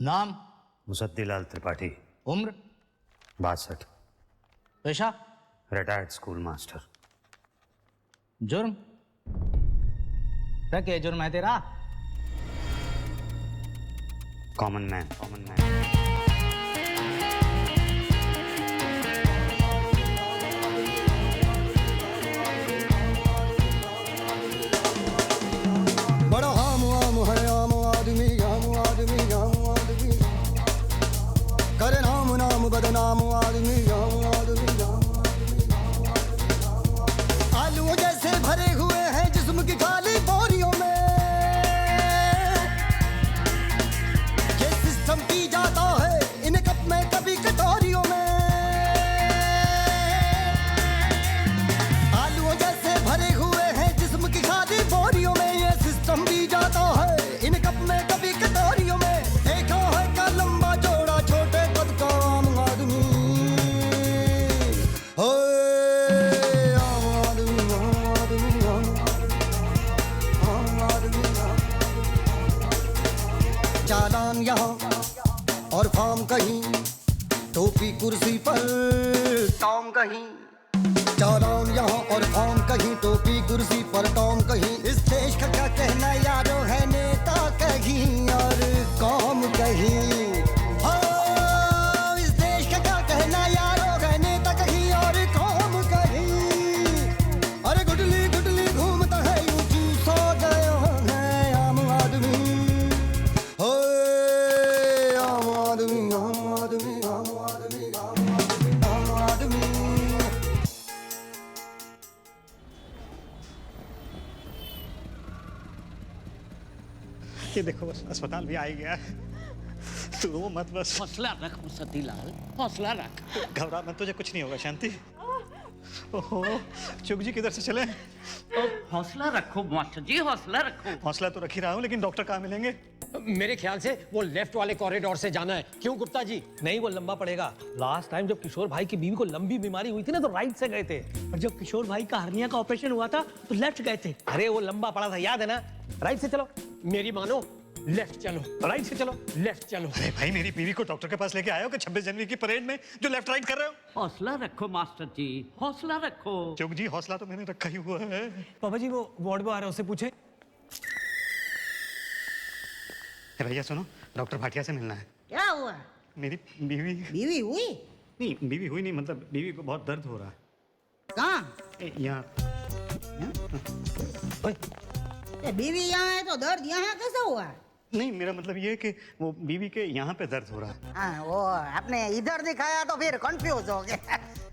नाम? मुसद्दीलाल त्रिपाठी। उम्र? 62। पेशा? Retired school master. जुर्म? क्या जुर्म है तेरा? Common man. बड़ा आम है आम आदमी करे नाम बदनाम आदमी आलू जैसे भरे हुए हैं जिस्म की खाली बोरियों में ये सिस्टम पी जाता है इन कप में कभी कटोरियों में आलू जैसे भरे हुए हैं जिस्म की खाली बोरियों में ये सिस्टम पी जाता है इन कप में कभी कटोरियों में देखा है क्या लंबा चौड़ा छोटे कद का आम आदमी चालान यहाँ और फार्म कहीं टोपी कुर्सी पर टॉम कहीं चालान यहाँ और फार्म कहीं टोपी कुर्सी पर टॉम कहीं इस देश का क्या कहना यारो है नेता कहीं और कौम कहीं इस देश का क्या कहना यारो है नेता कहीं और कौम कहीं अरे गुडली गुडली घूमता है यूं चूसा गया है आम आदमी आम आदमी आम आदमी आम आदमी आम आदमी ये देखो बस अस्पताल भी आ ही गया है। तू रो मत बस। हौसला रख मुसद्दीलाल, हौसला रख। घबरा मत, तुझे कुछ नहीं होगा। शांति। ओहो, चुग जी किधर से चले? हौसला रखो मास्टर जी, हौसला रखो। हौसला तो रख ही रहा हूँ, लेकिन डॉक्टर कहाँ मिलेंगे? मेरे ख्याल से वो लेफ्ट वाले कॉरिडोर से जाना है। क्यों गुप्ता जी? नहीं, वो लंबा पड़ेगा। लास्ट टाइम जब किशोर भाई की बीवी को लंबी बीमारी हुई थी ना, तो राइट से गए थे, और जब किशोर भाई का हर्निया का ऑपरेशन हुआ था तो लेफ्ट गए थे। अरे वो लंबा पड़ा था, याद है ना? राइट से चलो। मेरी मानो, लेफ्ट चलो। राइट से चलो। लेफ्ट चलो। अरे भाई, मेरी बीवी को डॉक्टर के पास लेके आए हो कि 26 जनवरी की परेड में जो लेफ्ट राइट कर रहे हो? हौसला रखो मास्टर जी, हौसला रखो। चुग जी, हौसला तो मैंने रखा ही हुआ है। पापा जी, वो वार्ड बॉय आ रहा है, उससे पूछे। भैया सुनो, डॉक्टर भाटिया से मिलना है। क्या हुआ? मेरी बीवी बीवी हुई? नहीं, बीवी हुई नहीं, मतलब बीवी को बहुत दर्द हो रहा है। कहाँ? यहाँ। ये बीवी यहाँ है तो दर्द यहाँ कैसे हुआ? नहीं, मेरा मतलब ये है कि वो बीवी के यहाँ पे दर्द हो रहा है। हाँ, वो आपने इधर दिखाया तो फिर कंफ्यूज हो गए।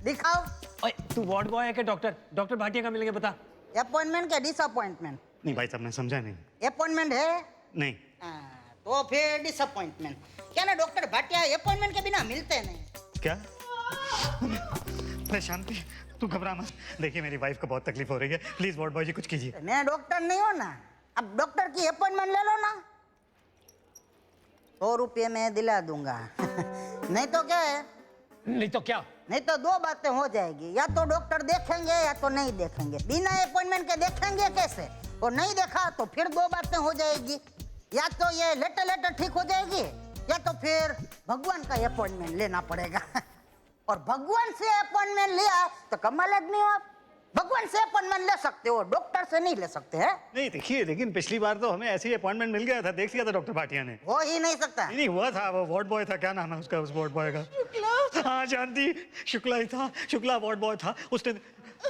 दिखाओ। ओए, तू वार्ड बॉय है कि डॉक्टर भाटिया का मिलेंगे, बता। अपॉइंटमेंट के डिसअपॉइंटमेंट? नहीं भाई साहब, ने समझा नहीं। अपॉइंटमेंट है? नहीं। तो फिर डिसअपॉइंटमेंट। क्या ना, डॉक्टर भाटिया अपॉइंटमेंट के बिना मिलते नहीं। क्या? शांति, तू घबरा मत। देखिए, मेरी वाइफ को बहुत तकलीफ हो रही है, प्लीज वार्ड बॉय जी कुछ कीजिए। मैं डॉक्टर नहीं हूँ ना, अब डॉक्टर की अपॉइंटमेंट ले लो ना। 100 रुपये में दिला दूंगा। नहीं तो क्या है? नहीं तो क्या? नहीं तो दो बातें हो जाएगी, या तो डॉक्टर देखेंगे या तो नहीं देखेंगे। बिना अपॉइंटमेंट के देखेंगे कैसे? और नहीं देखा तो फिर दो बातें हो जाएगी, या तो ये लेटर ठीक हो जाएगी, या तो फिर भगवान का अपॉइंटमेंट लेना पड़ेगा। और भगवान से अपॉइंटमेंट लिया तो कमाल आदमी हो आप। भगवान से अपॉइंटमेंट ले सकते हो, डॉक्टर से नहीं ले सकते हैं। नहीं देखिए, लेकिन पिछली बार तो हमें ऐसे ही अपॉइंटमेंट मिल गया था, देख लिया था डॉक्टर भाटिया ने। हो ही नहीं सकता। नहीं हुआ था, वो वार्ड बॉय था, क्या नाम है उसका, उस वार्ड बॉय का? शुक्ला। हाँ जानती, शुक्ला ही था, शुक्ला वार्ड बॉय था उसने।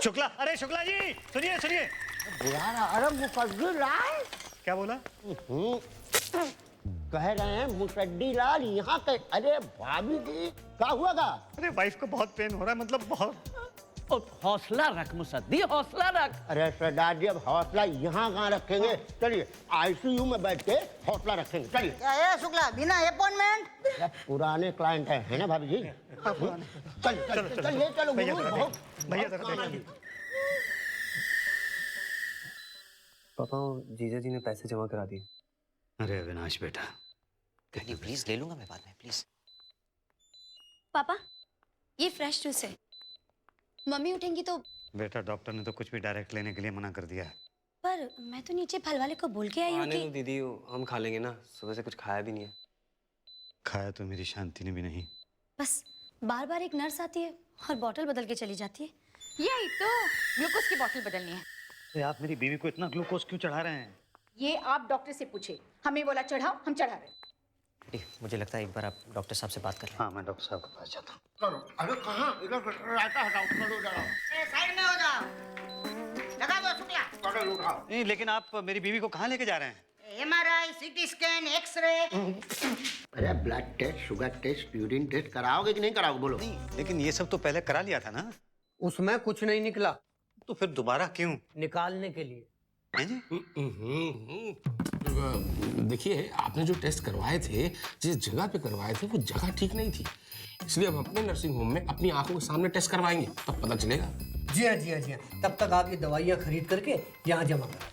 शुक्ला, अरे शुक्ला जी सुनिए सुनिए। अरे मुसद्दीलाल, क्या बोला? कह रहे हैं मुसद्दीलाल यहाँ के। अरे भाभी जी, क्या हुआ था? अरे वाइफ को बहुत पेन हो रहा है, मतलब बहुत। हौसला रख मुसद्दी, हौसला रख। अरे सरदार जी, अब हौसला यहाँ कहाँ रखेंगे? चलिए आईसीयू में बैठ के हौसला रखेंगे। चलिए। क्या है शुक्ला, बिना अपॉइंटमेंट? पुराने क्लाइंट है ना भाभी जी? चल ले चलो। भैया जरा देखिए। पापा, जीजा जी ने पैसे जमा करा दिए। अरे अविनाश बेटा, प्लीज ले लूंगा मैं बाद में, प्लीज। पापा, ये फ्रेश जूस है, मम्मी उठेंगी तो। बेटा, डॉक्टर ने तो कुछ भी डायरेक्ट लेने के लिए मना कर दिया है। पर मैं तो नीचे फल वाले को बोल के आई हूँ कि दीदी, हम खा लेंगे ना, सुबह से कुछ खाया भी नहीं है। खाया तो मेरी शांति ने भी नहीं। बस बार बार एक नर्स आती है और बॉटल बदल के चली जाती है। यही तो, ग्लूकोज की बोतल बदलनी है। अरे आप मेरी बीवी को इतना ग्लूकोज क्यों चढ़ा रहे हैं? ये आप डॉक्टर से पूछे, हमें बोला चढ़ाओ, हम चढ़ा रहे। मुझे लगता है एक बार आप डॉक्टर साहब से बात कर लें। हाँ, मैं डॉक्टर साहब के पास जाता हूँ। करो। अरे कहाँ इधर रायता हटाओ, करो जरा। साइड में हो जाओ, लगा दो शुक्ला। करो उठाओ। नहीं, लेकिन आप मेरी बीवी को कहाँ लेके जा रहे हैं? MRI, CT scan, X ray. अरे blood test, sugar test, urine test कराओगे कि नहीं कराओगे बोलो? नहीं, लेकिन ये सब तो पहले करा लिया था ना। उसमें कुछ नहीं निकला। तो फिर दोबारा क्यों? निकालने के लिए। हैं जी? देखिए, आपने जो टेस्ट करवाए थे, जिस जगह पे करवाए थे, वो जगह ठीक नहीं थी। इसलिए हम अपने नर्सिंग होम में अपनी आंखों के सामने टेस्ट करवाएंगे, तब पता चलेगा। जी हाँ, जी हाँ, जी हाँ। तब तक आप ये दवाइयाँ खरीद करके यहाँ जमा करें।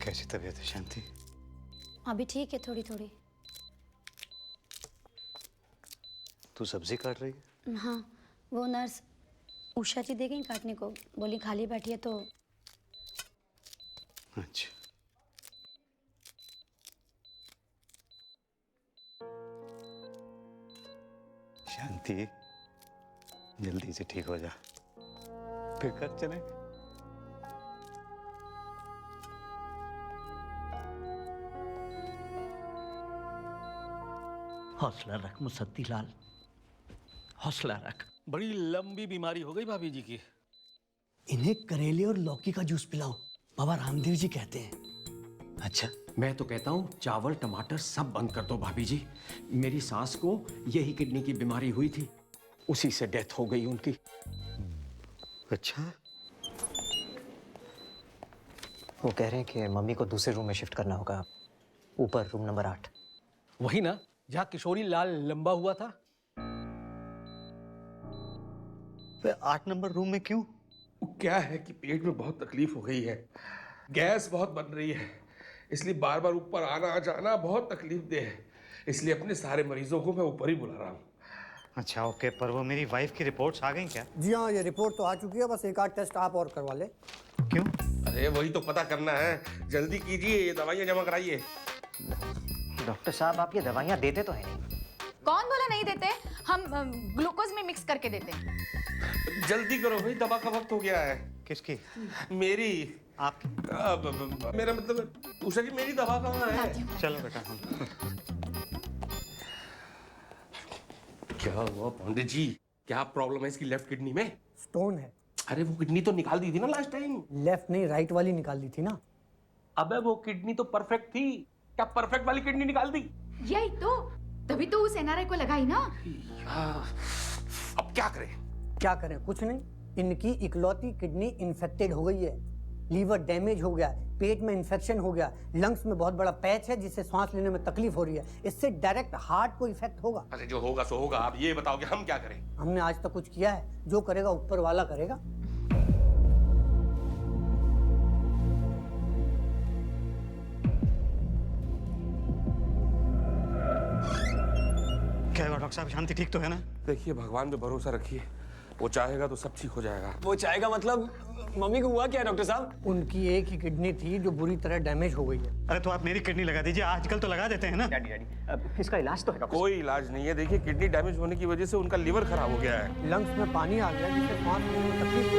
कैसी तबीयत है शांति? अभी ठीक है, थोड़ी थोड़ी। तू सब्जी काट रही है? हाँ, वो नर्स उषा जी दे गई काटने को, बोली खाली बैठी है तो। अच्छा। शांति, जल्दी से ठीक हो जा, फिर घर चले। हौसला रख मुसद्दी लाल, हौसला रख। बड़ी लंबी बीमारी हो गई भाभी जी की। इन्हें करेले और लौकी का जूस पिलाओ, बाबा रामदेव जी कहते हैं। अच्छा, मैं तो कहता हूँ चावल टमाटर सब बंद कर दो भाभी जी। मेरी सास को यही किडनी की बीमारी हुई थी, उसी से डेथ हो गई उनकी। अच्छा। वो कह रहे हैं कि मम्मी को दूसरे रूम में शिफ्ट करना होगा, ऊपर रूम नंबर 8। वही ना जहाँ किशोरी लाल लंबा हुआ था। फिर 8 नंबर रूम में क्यों? क्या है कि पेट में बहुत तकलीफ हो गई है, गैस बहुत बन रही है, इसलिए बार बार ऊपर आना जाना बहुत तकलीफ दे है। इसलिए अपने सारे मरीजों को मैं ऊपर ही बुला रहा हूँ। अच्छा ओके, पर वो मेरी वाइफ की रिपोर्ट्स आ गई क्या? जी हाँ, ये रिपोर्ट तो आ चुकी है, बस एक आध टेस्ट आप और करवा ले। क्यों? अरे वही तो पता करना है, जल्दी कीजिए, ये दवाइयाँ जमा कराइए। डॉक्टर साहब, आप ये दवाइयाँ देते तो है नहीं? कौन बोला नहीं देते? हम ग्लूकोज में मिक्स करके देते हैं। जल्दी करो भाई, दवा का वक्त हो गया है। किसकी? मेरी। आपकी? मेरा मतलब उषा जी, मेरी दवा कहाँ है? चलो बेटा। क्या हुआ पंडित जी? क्या प्रॉब्लम है इसकी लेफ्ट किडनी में? स्टोन है। अरे वो किडनी तो निकाल दी थी ना लास्ट टाइम। लेफ्ट नहीं, राइट वाली निकाल दी थी ना। अबे वो किडनी तो परफेक्ट थी, क्या परफेक्ट वाली किडनी निकाल दी? यही तो, तभी तो उस एनआरआई को लगाई ना। अब क्या करें? क्या करें? कुछ नहीं, इनकी इकलौती किडनी इन्फेक्टेड हो गई है, लीवर डैमेज हो गया, पेट में इन्फेक्शन हो गया, लंग्स में बहुत बड़ा पैच है जिससे सांस लेने में तकलीफ हो रही है। इससे डायरेक्ट हार्ट को इफेक्ट होगा। अरे जो होगा सो होगा, आप ये बताओ कि हम क्या करें? हमने आज तक कुछ किया है? जो करेगा ऊपर वाला करेगा। क्या हुआ डॉक्टर साहब, शांति ठीक तो है ना? देखिए, भगवान पे भरोसा रखिए, वो चाहेगा तो सब ठीक हो जाएगा। वो चाहेगा मतलब? मम्मी को हुआ क्या डॉक्टर साहब? उनकी एक ही किडनी थी जो बुरी तरह डैमेज हो गई है। अरे तो आप मेरी किडनी लगा दीजिए, आजकल तो लगा देते हैं ना। डैडी, इसका इलाज तो है डॉक्टर? कोई इलाज नहीं है। देखिए, किडनी डैमेज होने की वजह से उनका लिवर खराब हो गया है। लंग्स में पानी आ गया जिससे सांस लेने में तकलीफ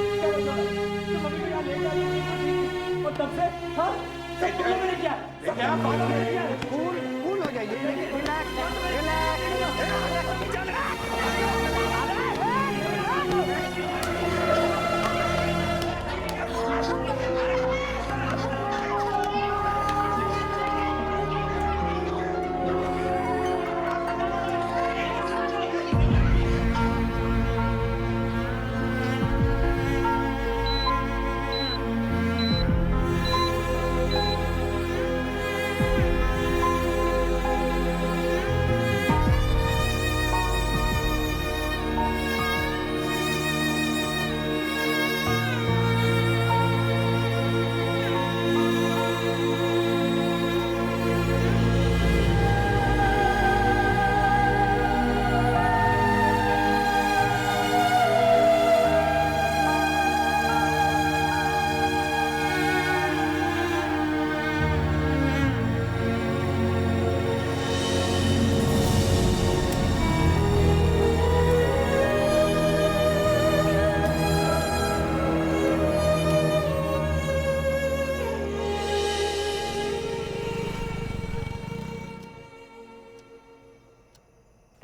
कूल हो जाइए।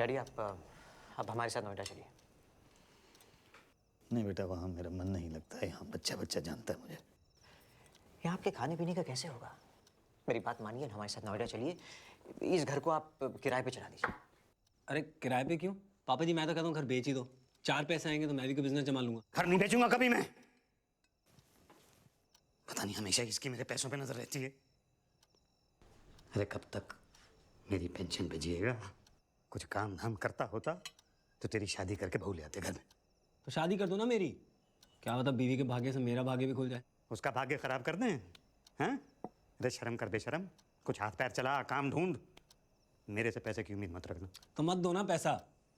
डैडी आप हमारे साथ नोएडा चलिए। नहीं बेटा, वहाँ मेरा मन नहीं लगता है। यहाँ बच्चा बच्चा जानता है मुझे। यहाँ आपके खाने पीने का कैसे होगा? मेरी बात मानिए, हमारे साथ नोएडा चलिए। इस घर को आप किराए पे चला दीजिए। अरे किराए पे क्यों पापा जी? मैं तो कहता हूँ घर बेच ही दो। 4 पैसे आएंगे तो मैं भी कोई बिजनेस जमा लूंगा। घर नहीं बेचूंगा कभी मैं। पता नहीं हमेशा इसकी मेरे पैसों पे नजर रहती है। अरे कब तक मेरी पेंशन पे जिएगा? कुछ काम धाम करता होता तो तेरी शादी करके बहू ले आते घर में। तो शादी कर दो ना मेरी। क्या पता बीवी के भाग्य से मेरा भाग्य भी खुल जाए। उसका भाग्य खराब कर दें? हैं? अरे शर्म कर बेशरम, कुछ हाथ पैर चला, काम ढूंढ। मेरे से पैसे की उम्मीद मत रखना। तो मत दो ना पैसा।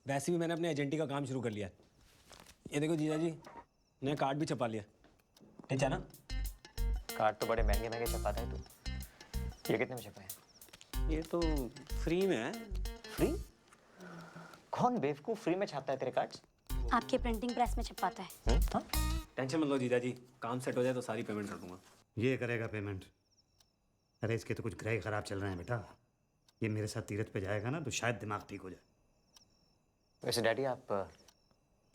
वैसे भी मैंने अपने एजेंटी का काम शुरू कर लिया है। ये देखो जीजा जी, नया कार्ड भी छपा लिया। ठीक है ना? कार्ड तो बड़े महंगे महंगे छपाता है तू। ये कितने में छपा है? ये तो फ्री में है। फ्री? कौन बेवकूफ फ्री में छापता है तेरे कार्ड्स? आपके प्रिंटिंग प्रेस में छपवाता है। हाँ? टेंशन मत लो जीजा जी, काम सेट हो जाए तो सारी पेमेंट कर दूंगा। ये करेगा पेमेंट? अरे इसके तो कुछ ग्रह ही खराब चल रहे हैं बेटा। ये मेरे साथ तीरथ पे जाएगा ना तो शायद दिमाग ठीक हो जाए। वैसे डैडी आप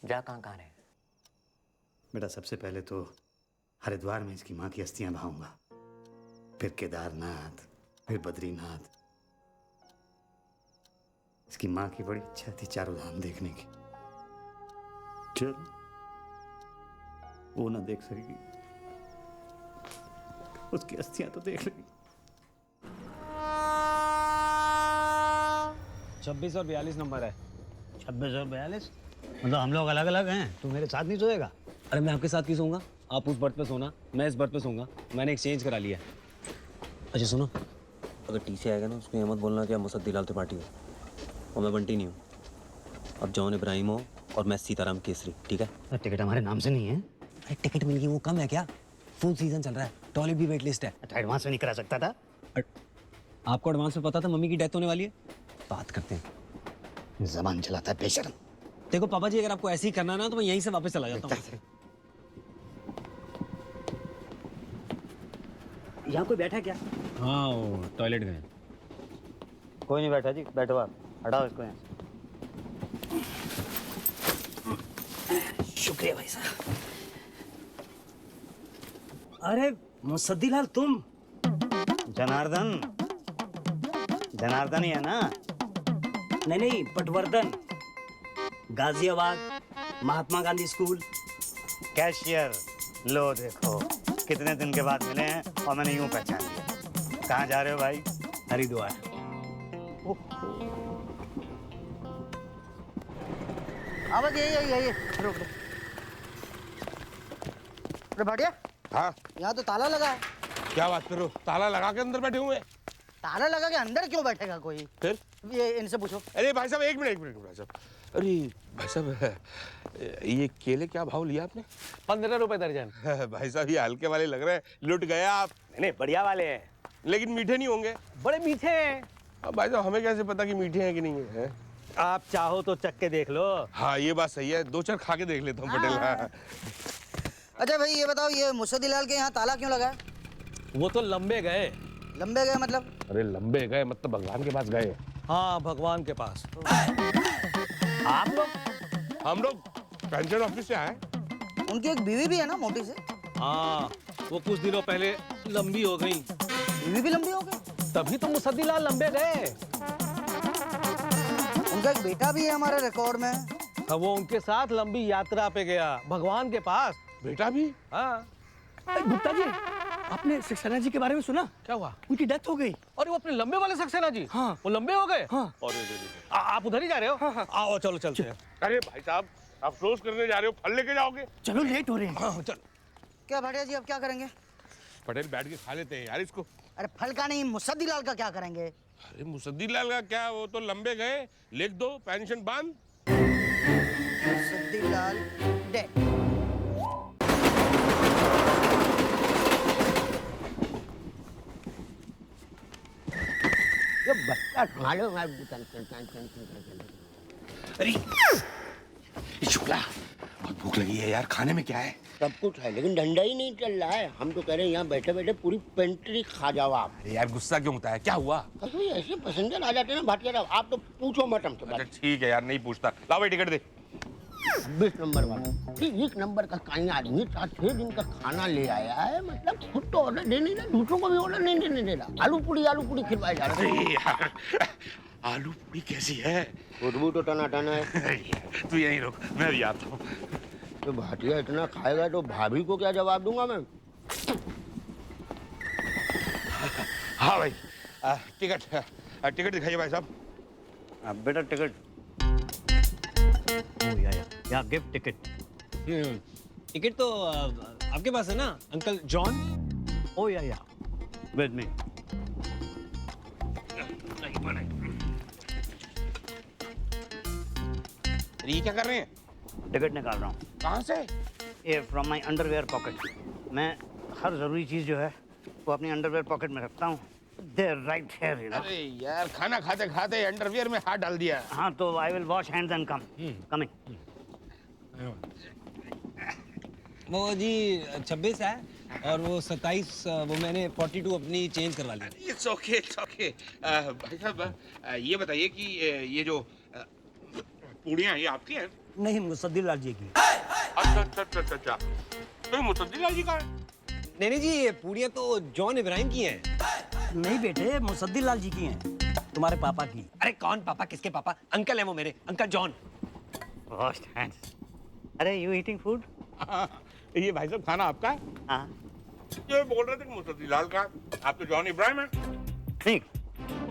जा कहाँ रहे हैं? बेटा सबसे पहले तो हरिद्वार में इसकी माँ की अस्थियां बहाऊंगा, फिर केदारनाथ, फिर बद्रीनाथ। इसकी माँ की बड़ी इच्छा थी चारों धाम देखने की। चल वो ना देख सकेगी, उसकी अस्थियां तो देख लेगी। 26 और 42 नंबर है। 26 और 42? मतलब हम लोग अलग अलग हैं, तू मेरे साथ नहीं सोएगा? अरे मैं आपके साथ क्यों सोऊंगा? आप उस बर्थ पे सोना, मैं इस बर्थ पे सोऊंगा। मैंने एक्सचेंज करा लिया। अच्छा सुनो, अगर टीसी आएगा ना उसको ये मत बोलना कि आप मुसद्दी-लाल त्रिपाठी हो और मैं बंटी नहीं हूँ। अब जॉन इब्राहिम हो और मैं सीताराम केसरी, ठीक है? टिकट हमारे नाम से नहीं है। अरे टिकट मिल गई वो कम है क्या? फुल सीजन चल रहा है, टॉयलेट भी वेट लिस्ट है। अच्छा एडवांस में नहीं करा सकता था? आपको एडवांस में पता था मम्मी की डेथ होने वाली है? बात करते हैं। जबान चलाता है बेशरम। देखो पापा जी, अगर आपको ऐसे ही करना ना तो मैं यहीं से वापस चला जाता हूँ। यहाँ कोई बैठा क्या? हाँ वो टॉयलेट गए। कोई नहीं बैठा जी, बैठो आप। हटाओ इसको यहाँ से। शुक्रिया भाई साहब। अरे मुसद्दीलाल तुम? जनार्दन, जनार्दन ही है ना? नहीं, पटवर्धन, गाजियाबाद, महात्मा गांधी स्कूल। कैशियर। लो देखो कितने दिन के बाद मिले हैं और मैंने यूं पहचान लिया। कहाँ जा रहे हो भाई? हरिद्वार। अब ये रुक। अरे भाटिया, हाँ यहाँ तो ताला लगा है। क्या बात करो, ताला लगा के अंदर बैठे हुए हैं? ताला लगा के अंदर क्यों बैठेगा कोई? फिर ये इनसे पूछो। अरे भाई साहब एक मिनट भाई साहब। अरे भाई साहब, ये केले क्या भाव लिया आपने? 15 रुपए दर्जन। भाई साहब ये हल्के वाले लग रहे हैं, लुट गए आप। नहीं बढ़िया वाले हैं। लेकिन मीठे नहीं होंगे? बड़े मीठे हैं। अब भाई साहब हमें कैसे पता कि मीठे हैं कि नहीं है? आप चाहो तो चख के देख लो। हाँ ये बात सही है, 2 चार खा के देख लेता हूँ पटेल। हाँ। अच्छा भाई ये बताओ, ये मुसद्दीलाल के यहाँ ताला क्यों लगा है? वो तो लंबे गए। लंबे गए मतलब? अरे लंबे गए मतलब भगवान के पास गए। हाँ भगवान के पास। आप लोग? हम लोग पेंशन ऑफिस से आए। उनकी एक बीवी भी है ना मोटी से? हाँ वो कुछ दिनों पहले लंबी हो गई। बीवी भी लंबी हो गई? तभी तो मुसद्दीलाल लंबे गए। उनका एक बेटा भी है हमारे रिकॉर्ड में। अब वो उनके साथ लंबी यात्रा पे गया भगवान के पास। बेटा भी? हाँ। गुप्ता जी, आपने सक्सेना जी के बारे में सुना? क्या हुआ? उनकी डेथ हो गई। अरे वो अपने लंबे वाले सक्सेना जी? हाँ। वो लंबे हो गए? हाँ। और आप उधर ही जा रहे हो? हाँ। आओ चलो चलते हैं। अरे भाई साहब अफसोस करने जा रहे हो, फल लेके जाओगे? चलो लेट हो रहे हैं। हाँ चलो। क्या भाटिया जी अब क्या करेंगे? पटेल बैठ के खा लेते हैं यार इसको। अरे फल का नहीं, मुसद्दीलाल का क्या करेंगे? अरे मुसद्दीलाल का क्या, वो तो लंबे गए, लिख दो पेंशन बांध। मुसद्दीलाल डेड। ये बच्चा खा लो। अरे शुक्ला, बहुत भूख भूख लगी है यार, खाने में क्या है? सब कुछ है लेकिन डंडा ही नहीं चल रहा है। हम तो कह रहे हैं यहाँ बैठे बैठे पूरी पेंट्री खा जाओ आप। अरे यार गुस्सा क्यों होता है, क्या हुआ? कभी ऐसे पैसेंजर आ जाते हैं ना भाटिया साहब, आप तो पूछो मत हमसे बात। अच्छा ठीक है यार, नहीं पूछता। लाओ भाई टिकट दे। 20 नंबर वाला 1 नंबर का कहीं आदमी 6 दिन का खाना ले आया है, मतलब खुद तो ऑर्डर दे नहीं रहा, दूसरों को भी ऑर्डर नहीं देने दे रहा। आलू पूड़ी खिलवाए जा रहे हैं। यार आलू पूड़ी कैसी है? खुशबू तो टनाटन है। तू यहीं रुक, मैं भी आता हूँ। तो भाटिया इतना खाएगा तो भाभी को क्या जवाब दूंगा मैं? हाँ भाई, टिकट दिखाइए भाई साहब। बेटा टिकट। ओ या गिफ्ट टिकट। टिकट तो आपके पास है ना अंकल जॉन? ओ या विद मी। ये क्या कर रहे हैं? टिकट निकाल रहा हूँ। कहाँ से? ये फ्रॉम माई अंडरवेयर पॉकेट। मैं हर जरूरी चीज जो है वो अपनी अंडरवेयर पॉकेट में रखता हूँ। There right here you know. अरे यार खाना खाते खाते अंडरवियर में हाथ डाल दिया। हाँ तो I will wash hands and coming. वो जी 26 है और वो 27 वो मैंने 42 अपनी चेंज करवा ली। इट्स ओके भाई साहब, ये बताइए कि ये जो पूड़ियाँ ये आपकी हैं? नहीं, मुसद्दिल लाल जी की। अच्छा तो मुसद्दिल लाल जी का है? नहीं जी, ये पूड़ियाँ तो जॉन इब्राहिम की हैं। नहीं बेटे, मुसद्दिल लाल जी की हैं, तुम्हारे पापा की। अरे कौन पापा, किसके पापा? अंकल है वो मेरे, अंकल जॉन। Washed hands. अरे यू ईटिंग फूड? ये भाई साहब खाना आपका है? हाँ। ये बोल रहे थे कि मुसद्दिल लाल का, आप तो जॉन इब्राहिम है। नहीं,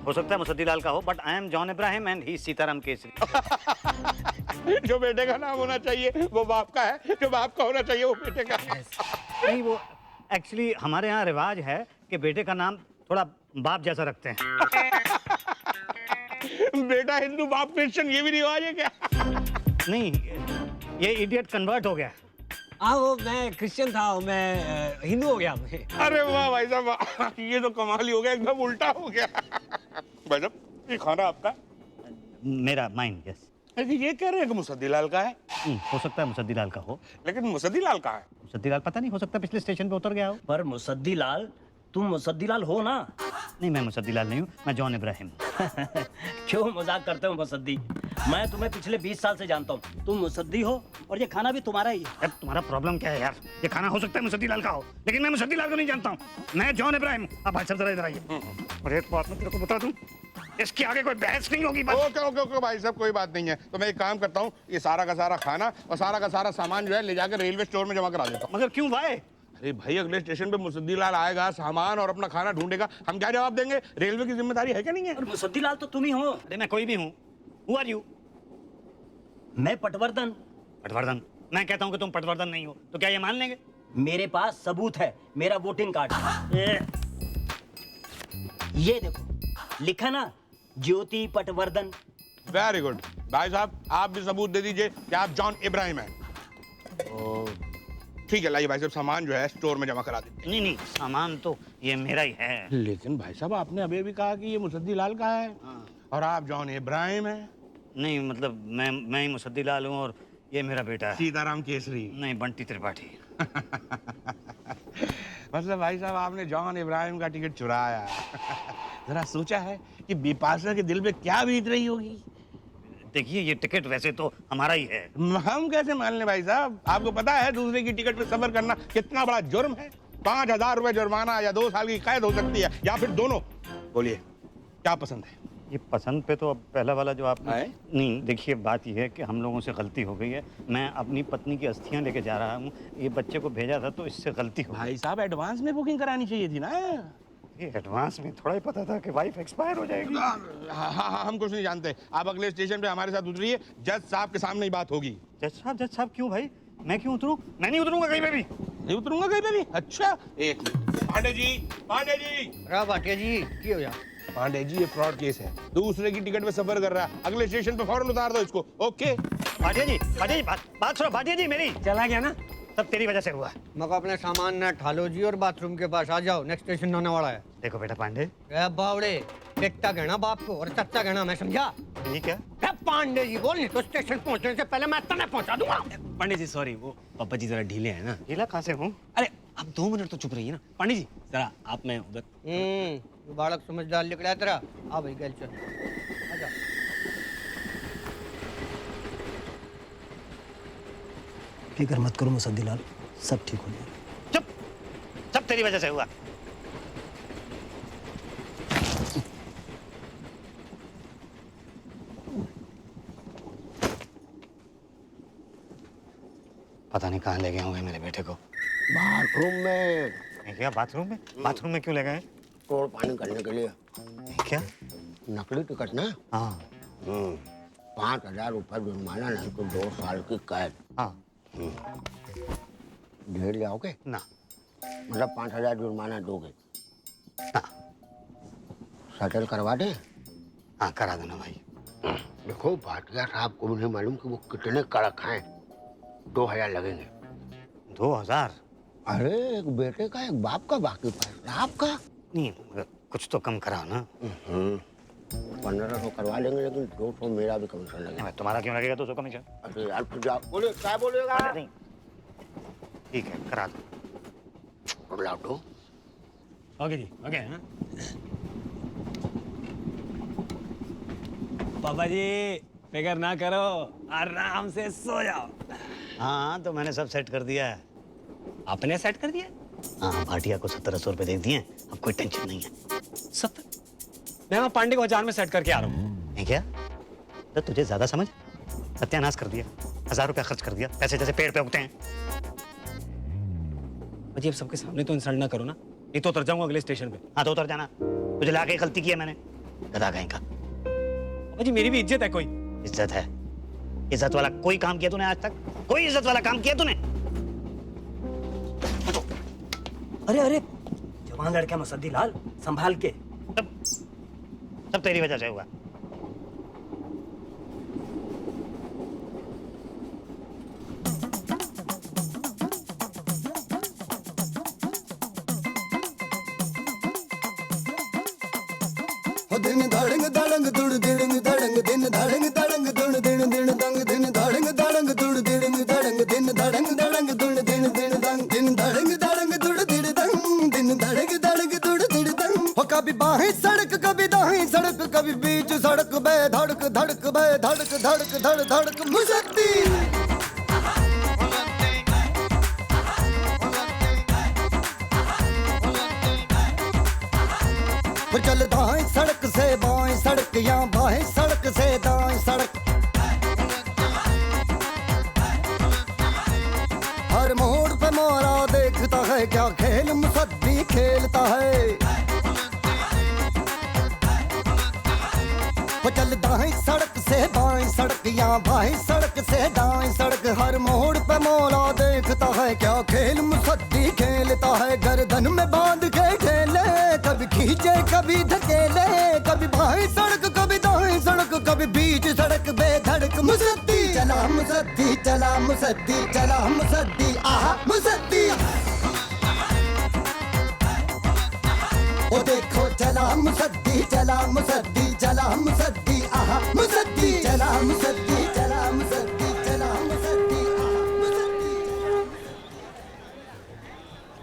हो सकता है मुसद्दिल लाल का हो, but I am John Ibrahim and he Sitaram Kesari. जो बेटे का नाम होना चाहिए वो बाप का है, जो बाप का होना चाहिए वो बेटे का है। नहीं, वो एक्चुअली हमारे यहाँ रिवाज है कि बेटे का नाम थोड़ा बाप जैसा रखते हैं। बेटा हिंदू बाप क्रिश्चियन, ये भी रिवाज है क्या? नहीं, ये इडियट कन्वर्ट हो गया। वो मैं क्रिश्चियन था, मैं हिंदू हो गया। अरे वाह भाई साहब, ये तो कमाल ही हो गया, एकदम उल्टा हो गया। भाई साहब ये खाना आपका? मेरा माइंड, यस। अरे ये कह रहे हैं कि मुसद्दिल लाल का है? हो सकता है मुसद्दिल लाल का हो, लेकिन मुसद्दिल लाल कहाँ है? मुसद्दिल लाल पता नहीं, हो सकता है पिछले स्टेशन पे उतर गया हो। पर मुसद्दी लाल, तुम मुसद्दी लाल हो ना? नहीं, मैं मुसद्दिल लाल नहीं हूँ, मैं जॉन इब्राहिम। क्यों मजाक करते हो मुसद्दी? मैं तुम्हें पिछले 20 साल से जानता हूँ, तुम मुसद्दी हो और ये खाना भी तुम्हारा ही है। यार तुम्हारा प्रॉब्लम क्या है यार? ये खाना हो सकता है मुसद्दिल लाल का हो, लेकिन मैं मुसद्दिल लाल को नहीं जानता हूँ। मैं जॉन इब्राहिम। अब भाई साहब जरा इधर आइए और एक बात मैं तेरे को बता दूं, इसके आगे कोई बहस नहीं होगी। ओके भाई साहब, कोई बात नहीं है। तो मैं एक काम करता हूँ, ये सारा का सारा खाना और सारा का सारा सामान जो है ले जाकर रेलवे स्टोर में जमा करा देता हूँ। मगर क्यों भाई? अरे भाई अगले स्टेशन पे मुसद्दी लाल आएगा, सामान और अपना खाना ढूंढेगा, हम क्या जवाब देंगे? रेलवे की जिम्मेदारी है क्या नहीं है? और मुसद्दी लाल तो तुम ही हो। अरे मैं कोई भी हूँ। Who are you? मैं पटवर्धन। पटवर्धन? मैं कहता हूँ कि तुम पटवर्धन नहीं हो, तो क्या ये मान लेंगे? मेरे पास सबूत है, मेरा वोटिंग कार्ड। ये देखो लिखा ना, ज्योति पटवर्धन। वेरी गुड भाई साहब, आप भी सबूत दे दीजिए कि आप जॉन इब्राहिम हैं। ठीक है, लाइए भाई साहब, सामान जो है स्टोर में जमा करा दीजिए। नहीं, सामान तो ये मेरा ही है। लेकिन भाई साहब आपने अभी भी कहा कि ये मुसद्दी लाल का है और आप जॉन इब्राहिम हैं। नहीं मतलब मैं ही मुसद्दी लाल हूँ और ये मेरा बेटा है सीताराम केसरी। नहीं, बंटी त्रिपाठी। मतलब भाई साहब आपने जॉन इब्राहिम का टिकट चुराया। जरा सोचा है कि बिपाशा के दिल में क्या बीत रही होगी? देखिए ये टिकट वैसे तो हमारा ही है। हम कैसे मान लें भाई साहब? आपको पता है दूसरे की टिकट पे सफर करना कितना बड़ा जुर्म है? 5000 रुपए जुर्माना या 2 साल की कैद हो सकती है, या फिर दोनों। बोलिए क्या पसंद है? ये पसंद पे तो अब पहला वाला जो आपने नहीं, देखिए बात ये है कि हम लोगों से गलती हो गई है। मैं अपनी पत्नी की अस्थियां लेके जा रहा हूँ, ये बच्चे को भेजा था तो इससे गलती हो। भाई साहब एडवांस में बुकिंग करानी चाहिए थी ना। ये एडवांस में थोड़ा ही पता था कि वाइफ एक्सपायर हो जाएगी। हाँ, हम कुछ नहीं जानते। आप अगले स्टेशन पे हमारे साथ उतरिए, जज साहब के सामने ही बात होगी। जज साहब क्यों भाई? मैं क्यों उतरूं? मैं नहीं उतरूंगा कहीं पे भी। नहीं उतरूंगा कहीं पे भी? अच्छा एक मिनट। पांडे जी भाटिया जी की हो जा। पांडे जी ये फ्रॉड केस है, दूसरे की टिकट पे सफर कर रहा है, अगले स्टेशन पे फौरन उतार दो इसको। ओके भाटिया जी बात सुनो। भाटिया जी मेरी चला गया ना, सब तेरी वजह से हुआ। मगर अपने सामान न ठालो जी और बाथरूम के पास आ जाओ, नेक्स्ट स्टेशन आने वाला है। देखो बेटा पांडे, बावड़े बेटा कहना बाप को और चच्चा कहना मैं, समझा? ठीक है। पांडे जी बोल, नहीं तो स्टेशन पहुंचने से पहले मैं तने पहुंचा दूंगा। पंडित जी सॉरी, वो पापा जी जरा ढीले हैं ना। ढीला कहाँ से हूँ? अरे आप 2 मिनट तो चुप रहिए ना। पंडित जी जरा आप, मैं उधर। बालक समझदार लिख रहा है तेरा। आ भाई गल चल, आजा। फिक्र मत करो मुसद्दी लाल, सब ठीक हो जाएगा। चुप, सब तेरी वजह से हुआ। पता नहीं कहाँ ले गए होंगे मेरे बेटे को। बाथरूम में। क्या बाथरूम में? बाथरूम में क्यों ले गए? तोड़ पानी करने के लिए। क्या? नकली टिकट ना? हाँ। 5,000 रुपये जुर्माना, नहीं तो 2 साल की कैद। हाँ। ढेर ले आओगे? ना। मतलब 5,000 जुर्माना दोगे? ना। सेटल करवा दें? हाँ करा देना भाई। देखो भाटिया साहब को भी नहीं मालूम कि वो कितने कड़क हैं। 2,000 लगेंगे। 2,000? अरे एक बेटे का एक बाप का, बाकी पैसा आपका। नहीं, कुछ तो कम कराओ ना। 1500 करवा लेंगे, लेकिन 200 मेरा भी कमीशन लगेगा। तुम्हारा क्यों लगेगा 200 कमीशन? अरे यार फिर जाओ, बोले क्या बोलेगा? नहीं ठीक है करा दो। लौटो। ओके जी, ओके। पापा जी फिक्र ना करो, आराम से सो जाओ। हाँ तो मैंने सब सेट कर दिया है। आपने सेट कर दिया? हाँ, भाटिया को 70-80 रुपए दे दिए, अब कोई टेंशन नहीं है। 70? मैं वहाँ पांडे को 1000 में सेट करके आ रहा हूँ। नहीं क्या? तो तुझे ज्यादा समझ? सत्यानाश कर दिया, 1000 रुपया खर्च कर दिया, पैसे जैसे पेड़ पे उगते हैं। अजी अब सबके सामने तो इंसल्ट ना करो ना, नहीं तो उतर जाऊंगा अगले स्टेशन पे। हाँ तो उतर जाना, तुझे लाके गलती की है मैंने, गधा कहीं का। अजी मेरी भी इज्जत है कोई। इज्जत है? इज्जत वाला कोई काम किया तूने आज तक? कोई इज्जत वाला काम किया तूने? अरे अरे जवान लड़का मुसद्दी लाल, संभाल के। सब तेरी वजह से हुआ। दिन धड़ंग धड़ंग दुड़ दिड़ंग धड़ंग दिन धड़ंग धड़ंग दुड़ दिड़ दिड़ दंग दिन धड़ंग धड़ंग दुड़ दिड़ंग धड़ंग दिन धड़ंग धड़ंग दुड़ दिड़ दिड़ दंग दिन धड़ंग धड़ंग दुड़ दिड़ दंग दिन धड़ंग धड़ंग दुड़ दिड़ दंग। हो कभी बाहें सड़क कभी दाहें सड़क कभी बीच सड़क बे धड़क धड़क बे धड़क धड़क धड़ धड़क मुसद्दी। चल दाएं सड़क से बाएं सड़क या बाएं सड़क से दाएं सड़क, हर मोड़ पे मोरा देखता है क्या खेल मुसद्दी खेलता है। चल दाएं सड़क से बाएं सड़क या बाएं सड़क से दाएं सड़क, हर मोड़ पे मोरा देखता है क्या खेल मुसद्दी खेलता है। गर्दन में बांध के खेले, कभी खींचे कभी धकेले, कभी बाएं सड़क कभी दाएं सड़क कभी बीच सड़क बेधड़क मुसद्दी चला मुसद्दी चला मुसद्दी चला मुसद्दी आहा मुसद्दी। ओ देखो चला मुसद्दी चला मुसद्दी चला मुसद्दी आहा मुसद्दी चला मुसद्दी चला मुसद्दी चला मुसद्दी आहा मुसद्दी।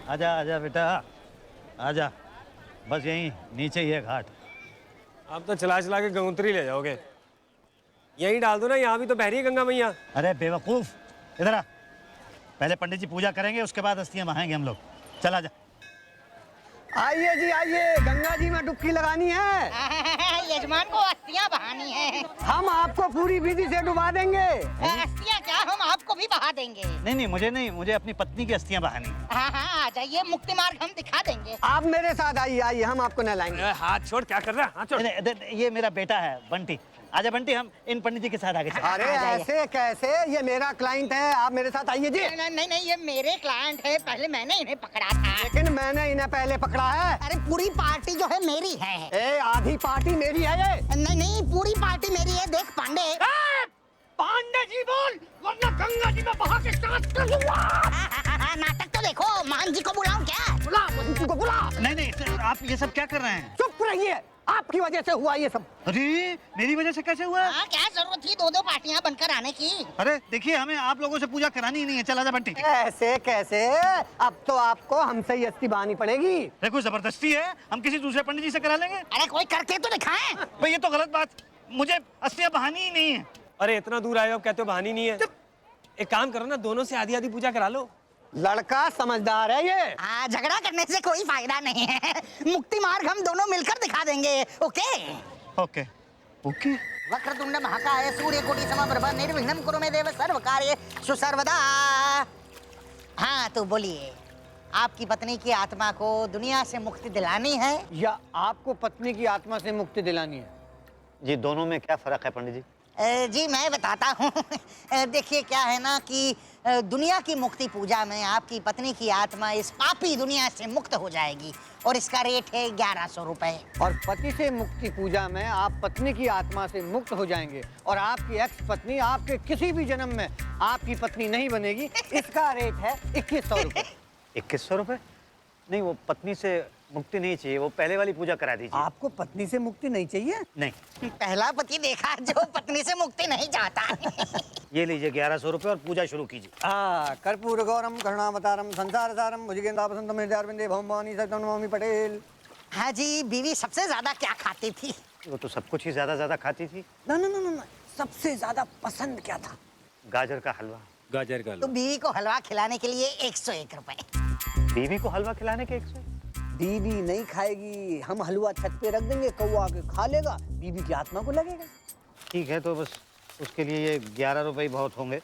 आजा आजा बेटा आजा, बस यहीं नीचे ही है घाट। आप तो चला चला के गंगोत्री ले जाओगे, यहीं डाल दो ना, यहाँ भी तो बह रही है गंगा मैया। अरे बेवकूफ, इधर आ, पहले पंडित जी पूजा करेंगे, उसके बाद अस्थियां बहाएंगे हम लोग। चल आजा। आइए जी आइए, गंगा जी में डुबकी लगानी है। यजमान को अस्थियां बहानी है। हम आपको पूरी विधि से डुबा देंगे। अस्थियां क्या, हम आपको भी बहा देंगे। नहीं नहीं, मुझे अपनी पत्नी की अस्थियां बहानी। हाँ हाँ आ जाइए, मुक्ति मार्ग हम दिखा देंगे। आप मेरे साथ आइए आइए, हम आपको नहलाएंगे। हाथ छोड़, क्या कर रहा है? हाथ छोड़। ये मेरा बेटा है बंटी। आजा बंटी, हम इन पंडित जी के साथ आगे चलते हैं। अरे ऐसे कैसे, ये मेरा क्लाइंट है, आप मेरे साथ आइए जी। नहीं, ये मेरे क्लाइंट है, पहले मैंने इन्हें पकड़ा था। लेकिन मैंने इन्हें पहले पकड़ा है। अरे पूरी पार्टी जो है मेरी है। ए आधी पार्टी मेरी है ये। नहीं, पूरी पार्टी मेरी है। देख पांडे, पांडे जी बोल, वरना गंगा जी में बहा के साथ कर लूंगा। नाटक तो देखो, मान जी को बुलाऊं क्या? बुला मान जी को बुला। नहीं, आप ये सब क्या कर रहे हैं? चुप रहिए, आपकी वजह से हुआ ये सब। अरे मेरी वजह से कैसे हुआ? हाँ, क्या जरूरत थी दो दो पार्टियां बनकर आने की? अरे देखिए, हमें आप लोगों से पूजा करानी ही नहीं है। चला जा बंटी। ऐसे कैसे? अब तो आपको हमसे ही अस्थि बहानी पड़ेगी। देखो जबरदस्ती है, हम किसी दूसरे पंडित जी से करा लेंगे। अरे कोई करके तो दिखाएं। भाई ये तो गलत बात, मुझे अस्थियां बहानी ही नहीं है। अरे इतना दूर आए हो, कहते हो बहानी नहीं है। एक काम करो ना, दोनों से आधी आधी पूजा करा लो। लड़का समझदार है ये। हाँ, झगड़ा करने से कोई फायदा नहीं है। मुक्ति मार्ग हम दोनों मिलकर दिखा देंगे। Okay okay okay. वक्रतुंड महाकाय सूर्यकोटि समप्रभ निर्विघ्नं कुरु मे देव सर्व कार्येषु सर्वदा। हाँ तो बोलिए, आपकी पत्नी की आत्मा को दुनिया से मुक्ति दिलानी है या आपको पत्नी की आत्मा से मुक्ति दिलानी है? जी दोनों में क्या फर्क है पंडित जी? जी मैं बताता हूँ। देखिए क्या है ना कि दुनिया की मुक्ति पूजा में आपकी पत्नी की आत्मा इस पापी दुनिया से मुक्त हो जाएगी और इसका रेट है 1100 रुपए। और पति से मुक्ति पूजा में आप पत्नी की आत्मा से मुक्त हो जाएंगे और आपकी एक्स पत्नी आपके किसी भी जन्म में आपकी पत्नी नहीं बनेगी। इसका रेट है 2100 रुपए। 2100 रुपए? नहीं, वो पत्नी से मुक्ति नहीं चाहिए, वो पहले वाली पूजा करा दीजिए। आपको पत्नी से मुक्ति नहीं चाहिए? नहीं। पहला पति देखा जो पत्नी से मुक्ति नहीं चाहता। ये लीजिए 1100 रुपए और पूजा शुरू कीजिए। कर्पूर गौरम करुणावतारम संसार सारम भुजगेंद्र बसंतम हृदयारविंदे भवमानी सत्यम नमामि पटेल। हाँ जी, बीवी सबसे ज्यादा क्या खाती थी? वो तो सब कुछ ही ज्यादा खाती थी। ना ना ना ना, सबसे ज्यादा पसंद क्या था? गाजर का हलवा। गाजर का तो बीवी को हलवा खिलाने के लिए 101 रुपए। बीवी को हलवा खिलाने के 100? बीवी नहीं खाएगी, हम हलवा छत पे रख देंगे, कौवा के खा लेगा, बीवी की आत्मा को लगेगा। ठीक है, तो बस उसके लिए ये 11 रुपए ही बहुत होंगे।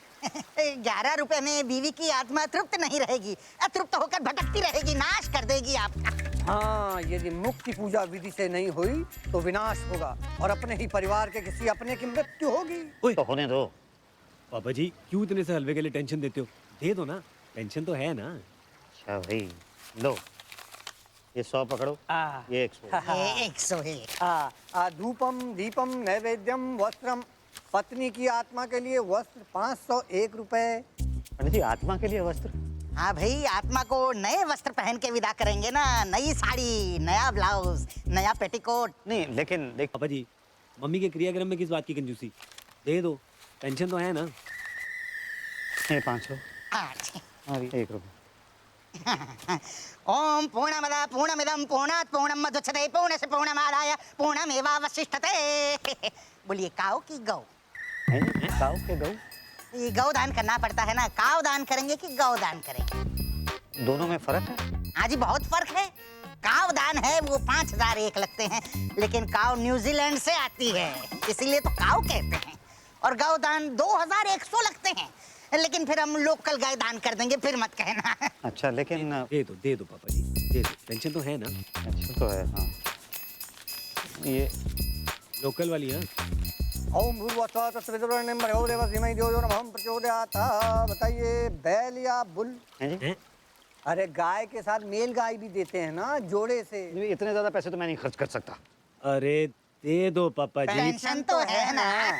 11 रुपए में बीवी की आत्मा तृप्त नहीं रहेगी, अतृप्त होकर भटकती रहेगी, नाश कर देगी आपका। हाँ, यदि मुक्ति पूजा विधि से नहीं हुई तो विनाश होगा और अपने ही परिवार के किसी अपने की मृत्यु होगी। तो होने दो। पापा जी क्यों इतने से हलवे के लिए टेंशन देते हो? दे दो ना, टेंशन तो है ना। अच्छा भाई, लो ये 100 पकड़ो, ये 100। ये 100 है। धूपम दीपम नैवेद्यम वस्त्रम। पत्नी की आत्मा के लिए वस्त्र 501 रुपए। पंडित जी आत्मा के लिए वस्त्र? हाँ भाई, आत्मा को नए वस्त्र पहन के विदा करेंगे ना, नई साड़ी, नया ब्लाउज, नया पेटीकोट। नहीं लेकिन देख पापा जी, मम्मी के क्रियाक्रम में किस बात की कंजूसी? दे दो, टेंशन तो है ना। ये 500 हाँ, और ये 1 रुपए। ओम पूर्णमदा पूर्णमिदं पूर्णात् पूर्णमुदच्यते पूर्णस्य पूर्णमादाय पूर्णमेवावशिष्यते। बोलिए काऊ की गौ? काऊ के गौ? ये गौ दान करना पड़ता है ना, काऊ दान करेंगे कि गौ दान करेंगे? दोनों में फर्क है? हाँ जी, बहुत फर्क है। काऊ दान है वो 5001 लगते हैं, लेकिन काऊ न्यूजीलैंड से आती है इसीलिए तो काऊ कहते हैं। और गौ दान 2100 लगते हैं, लेकिन फिर हम लोकल गाय दान कर देंगे, फिर मत कहना। अच्छा लेकिन दे दो पापा जी, दे दो, टेंशन तो है ना। अच्छा तो है। हाँ ये लोकल वाली है। ओम भूर्भुवस्सुः तत्सवितुर्वरेण्यं भर्गो देवस्य धीमहि धियो यो न भव प्रचोदयात्। बताइए, बैल या बुल? अरे गाय के साथ मेल गाय भी देते हैं ना, जोड़े से। इतने ज्यादा पैसे तो मैं नहीं खर्च कर सकता। अरे दे दो पापा जी, टेंशन तो है ना।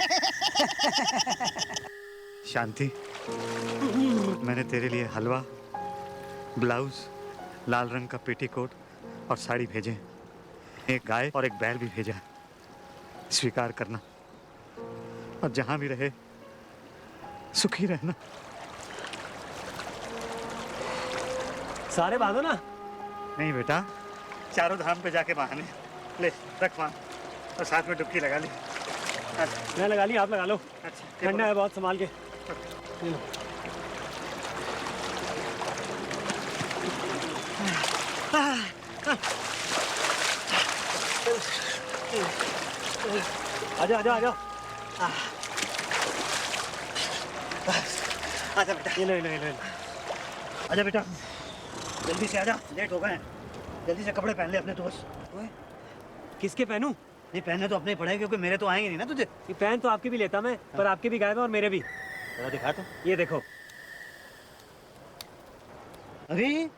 शांति, मैंने तेरे लिए हलवा, ब्लाउज, लाल रंग का पेटीकोट और साड़ी भेजे। एक गाय और एक बैल भी भेजा। स्वीकार करना और जहां भी रहे सुखी रहना। सारे बांधो ना। नहीं बेटा, चारों धाम पे जाके बहाने। ले रख वहाँ और साथ में डुबकी लगा ली। मैं लगा ली, आप लगा लो। अच्छा ठंडा है बहुत, संभाल के। आजा आजा आजा। आजा बेटा, ये ले ले ले। आजा बेटा, जल्दी से आजा, लेट हो गए हैं। जल्दी से कपड़े पहन ले अपने। तो बस किसके पहनूं? नहीं पहनने तो अपने ही पड़ेंगे, क्योंकि मेरे तो आएंगे नहीं ना तुझे। ये पहन तो आपके भी लेता मैं, पर आपके भी गायब है और मेरे भी। तो दिखा तो। ये देखो। अरे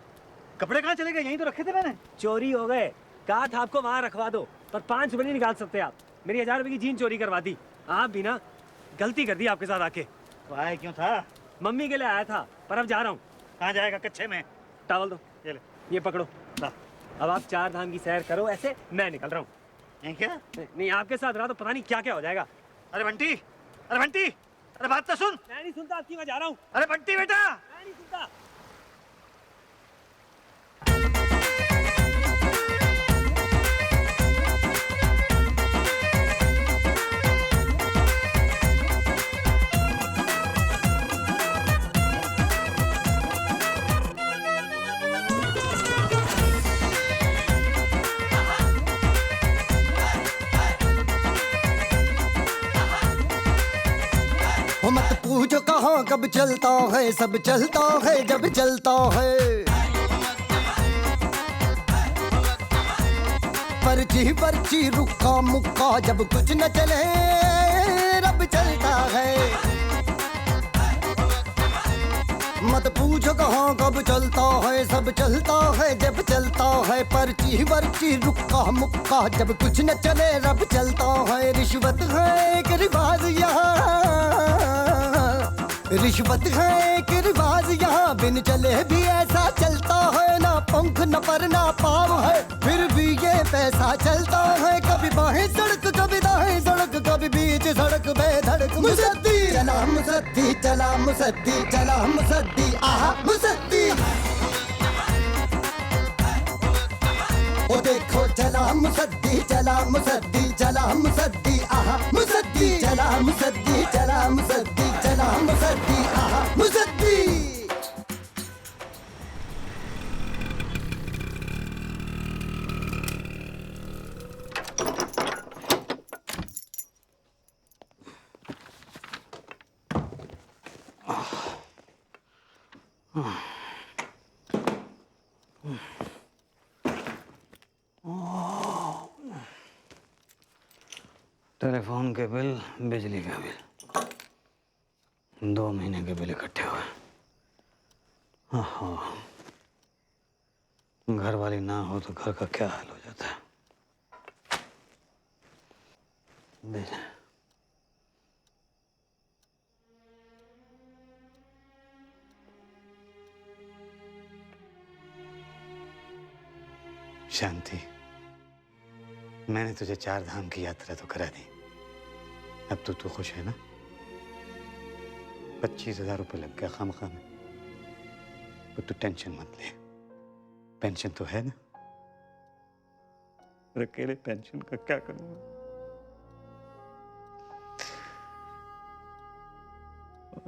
कपड़े कहाँ चले गए? यहीं तो रखे थे मैंने। चोरी हो गए। कहा था आपको वहाँ रखवा दो, पर 5 रुपए नहीं निकाल सकते आप। मेरी 1000 रुपए की जीन चोरी करवा दी। आप भी ना गलती कर दी आपके साथ आके। तो आए क्यों था? मम्मी के लिए आया था, पर अब जा रहा हूँ। कहाँ जाएगा? कच्चे में। टावल दो, ये ले, ये पकड़ो। अब आप 4 धाम की सैर करो ऐसे, मैं निकल रहा हूँ। नहीं क्या? नहीं आपके साथ रहा तो पता नहीं क्या क्या हो जाएगा। अरे बंटी, अरे बंटी, अरे बात तो सुन। मैं नहीं सुनता आपकी, मैं जा रहा हूँ। अरे बंटी बेटा, मैं नहीं सुनता। मत पूछो कहाँ कब चलता है, सब चलता है जब चलता है। पर्ची पर्ची रुक्का मुक्का जब कुछ न चले रब चलता है। मत पूछो कहाँ कब चलता है, सब चलता है जब चलता है। पर्ची वर्ची रुक्का मुक्का जब कुछ न चले रब चलता है। रिश्वत है एक रिवाज यहाँ, रिश्वत है एक रिवाज यहाँ, बिन चले भी ऐसा चलता है। ना पंख न पर ना पाव है, फिर भी ये पैसा चलता है। कभी बाहें सड़क कभी दाएं सड़क, कभी बीच सड़क बेधड़क। मुसद्दी चला मुसद्दी चला मुसद्दी चला मुसद्दी आहा मुसद्दी। ओ देखो चला मुसद्दी चला मुसद्दी चला मुसद्दी आहा मुसद्दी। चला मुसद्दी चला मुसद्दी चला मुसद्दी आहा मुसद्दी। टेलीफोन के बिल, बिजली का बिल, 2 महीने के बिल इकट्ठे हुए। हाँ, घर वाली ना हो तो घर का क्या हाल हो जाता है। शांति, मैंने तुझे 4 धाम की यात्रा तो करा दी, अब तो तू खुश है ना? 25,000 रुपये लग गया खामखा में, तो तू टेंशन मत ले, पेंशन तो है ना? और अकेले पेंशन का क्या करूंगा?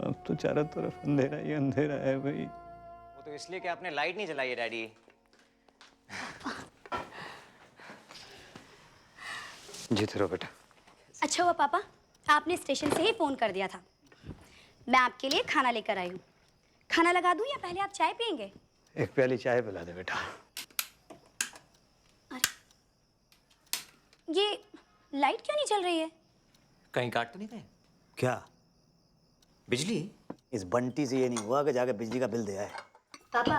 अब तो चारों तरफ अंधेरा ही अंधेरा है भाई। वो तो इसलिए कि आपने लाइट नहीं जलाई है डैडी। जीते रहो बेटा। अच्छा हुआ पापा, आपने स्टेशन से ही फोन कर दिया था। मैं आपके लिए खाना लेकर आई हूँ। खाना लगा दूँ या पहले आप चाय पियेंगे? एक प्याली चाय पिला दे बेटा। ये लाइट क्यों नहीं चल रही है? कहीं काट तो नहीं गए? क्या बिजली? इस बंटी से ये नहीं हुआ कि जाके बिजली का बिल दे आए। पापा,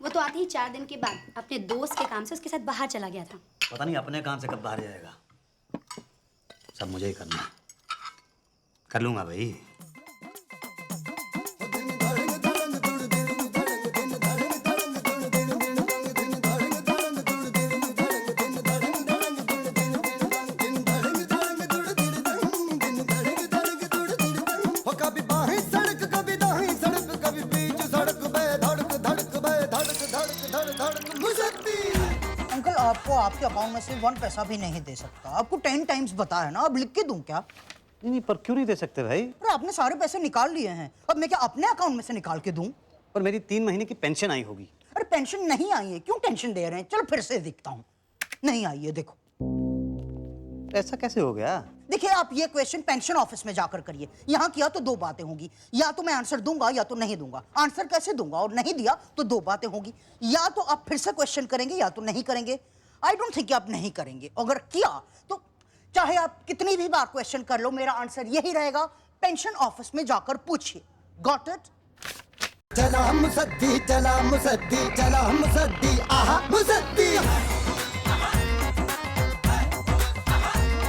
वो तो आते ही 4 दिन के बाद अपने दोस्त के काम से उसके साथ बाहर चला गया था। पता नहीं अपने काम से कब बाहर जाएगा। सब मुझे ही करना है। कर लूंगा भाई। कभी बाहें सड़क कभी दाएं सड़क, कभी बीच सड़क बेधड़क धड़क बेधड़क धड़क धड़ धड़क मुसद्दी। अंकल, आपको आपके अकाउंट में से 1 पैसा भी नहीं दे सकता। आपको 10 टाइम्स बताया ना, अब लिख के दूं क्या? नहीं, पर क्यों नहीं दे सकते भाई? अरे आपने सारे पैसे निकाल लिए हैं, अब मैं क्या अपने अकाउंट में से निकाल के दूं? पर मेरी 3 महीने की पेंशन आई होगी। अरे पेंशन नहीं आई है, क्यों टेंशन दे रहे हैं? चलो फिर से दिखता हूँ। नहीं आई है, देखो। ऐसा कैसे हो गया? देखिए, आप ये क्वेश्चन पेंशन ऑफिस में जाकर करिए। यहाँ किया तो 2 बातें होंगी, या तो मैं आंसर दूंगा या तो नहीं दूंगा। आंसर कैसे दूंगा? और नहीं दिया तो 2 बातें होगी, या तो आप फिर से क्वेश्चन करेंगे या तो नहीं करेंगे। आई डोंट थिंक आप नहीं करेंगे। अगर किया तो चाहे आप कितनी भी बार क्वेश्चन कर लो, मेरा आंसर यही रहेगा, पेंशन ऑफिस में जाकर पूछिए। Got it? चला मुसद्दी चला मुसद्दी चला मुसद्दी आहा मुसद्दी।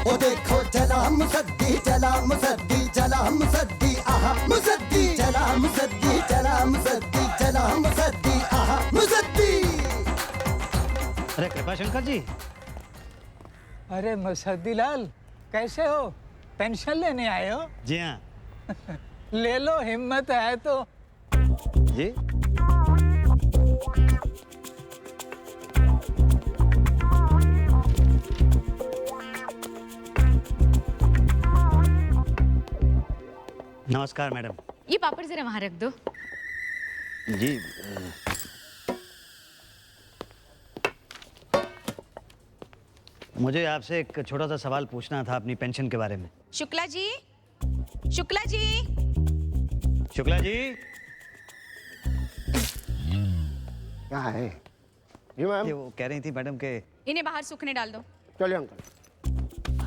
ओ देखो चला मुसद्दी चला मुसद्दी चला मुसद्दी आहा मुसद्दी। चला मुसद्दी चला मुसद्दी चला मुसद्दी आहा मुसद्दी। अरे कृपा शंकर जी, अरे मुसद्दी लाल, कैसे हो? पेंशन लेने आए हो? जी हाँ। ले लो, हिम्मत है तो। जी? नमस्कार मैडम। ये पापड़ जरा वहां रख दो। जी मुझे आपसे एक छोटा सा सवाल पूछना था अपनी पेंशन के बारे में। शुक्ला जी, शुक्ला जी, शुक्ला जी। क्या है? जी मैम। ये वो कह रही थी मैडम के। इन्हें बाहर सूखने डाल दो। चलिए अंकल।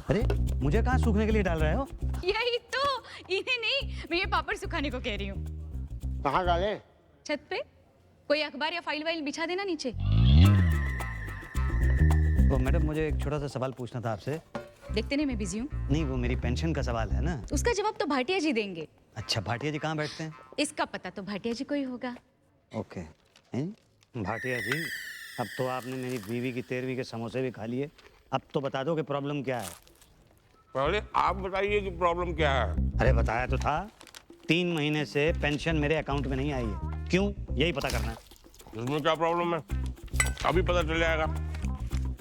अरे मुझे कहाँ सूखने के लिए डाल रहे हो? यही तो, इन्हें नहीं, मैं ये पापड़ सुखाने को कह रही हूँ। कहाँ डाले? छत पे कोई अखबार या फाइल वाइल बिछा देना नीचे। वो मैडम मुझे एक छोटा सा सवाल पूछना था आपसे। देखते नहीं मैं बिजी हूँ। नहीं वो मेरी पेंशन का सवाल है ना। उसका जवाब तो भाटिया जी देंगे। अच्छा भाटिया जी कहाँ बैठते हैं? इसका पता तो भाटिया जी को ही होगा। ओके। भाटिया जी अब तो आपने मेरी बीवी की 13वीं के समोसे भी खा लिए, अब तो बता दो कि प्रॉब्लम क्या है। पहले आप बताइए कि प्रॉब्लम क्या है। अरे बताया तो था, 3 महीने से पेंशन मेरे अकाउंट में नहीं आई है, क्यों यही पता करना है। इसमें क्या प्रॉब्लम है अभी पता चल जाएगा।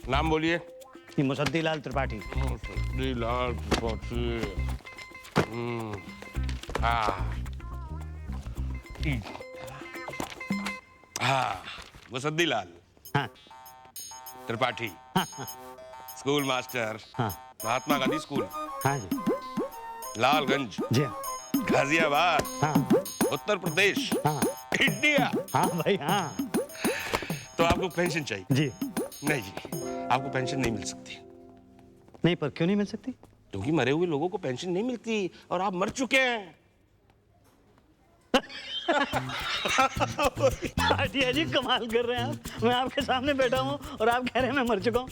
नाम बोलिए। मुसद्दी लाल त्रिपाठी। मुसद्दी लाल त्रिपाठी। हाँ मुसद्दी लाल। हाँ त्रिपाठी। हाँ। School master. हाँ महात्मा गांधी स्कूल। हाँ जी। लालगंज। जी गाजियाबाद। हाँ। उत्तर प्रदेश। हाँ। इंडिया। हाँ भाई हाँ। तो आपको पेंशन चाहिए? जी। नहीं जी, आपको पेंशन नहीं मिल सकती। नहीं पर क्यों नहीं मिल सकती? क्योंकि मरे हुए लोगों को पेंशन नहीं मिलती और आप मर चुके हैं। भाटिया जी कमाल कर रहे हैं आप। मैं आपके सामने बैठा हूँ और आप कह रहे हैं मैं मर चुका हूँ।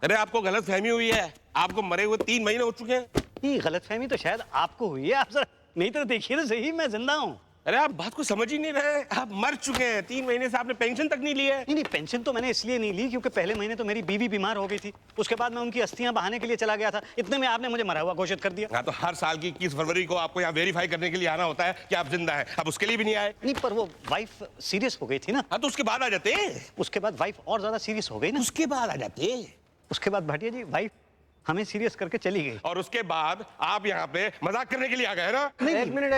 अरे आपको गलत फहमी हुई है, आपको मरे हुए 3 महीने हो चुके हैं। ये गलत फहमी तो शायद आपको हुई है, आप नहीं तो देखिए तो सही मैं जिंदा हूँ। अरे आप बात को समझ ही नहीं रहे, आप मर चुके हैं। 3 महीने से आपने पेंशन तक नहीं ली है। नहीं पेंशन तो मैंने इसलिए नहीं ली क्योंकि पहले महीने तो मेरी बीवी बीमार हो गई थी, उसके बाद मैं उनकी अस्थियां बहाने के लिए चला गया था, इतने में आपने मुझे मरा हुआ घोषित कर दिया। हाँ तो हर साल की 21 फरवरी को आपको यहाँ वेरीफाई करने के लिए आना होता है कि आप जिंदा हैं। अब उसके लिए भी नहीं आए। नहीं पर वो वाइफ सीरियस हो गई थी ना। हाँ तो उसके बाद आ जाते। उसके बाद वाइफ और ज्यादा सीरियस हो गई ना। उसके बाद आ जाते। उसके बाद भाटिया जी वाइफ हमें सीरियस करके चली गई और उसके बाद आप यहाँ पे मजाक करने के लिए आ गए ना। एक मिनट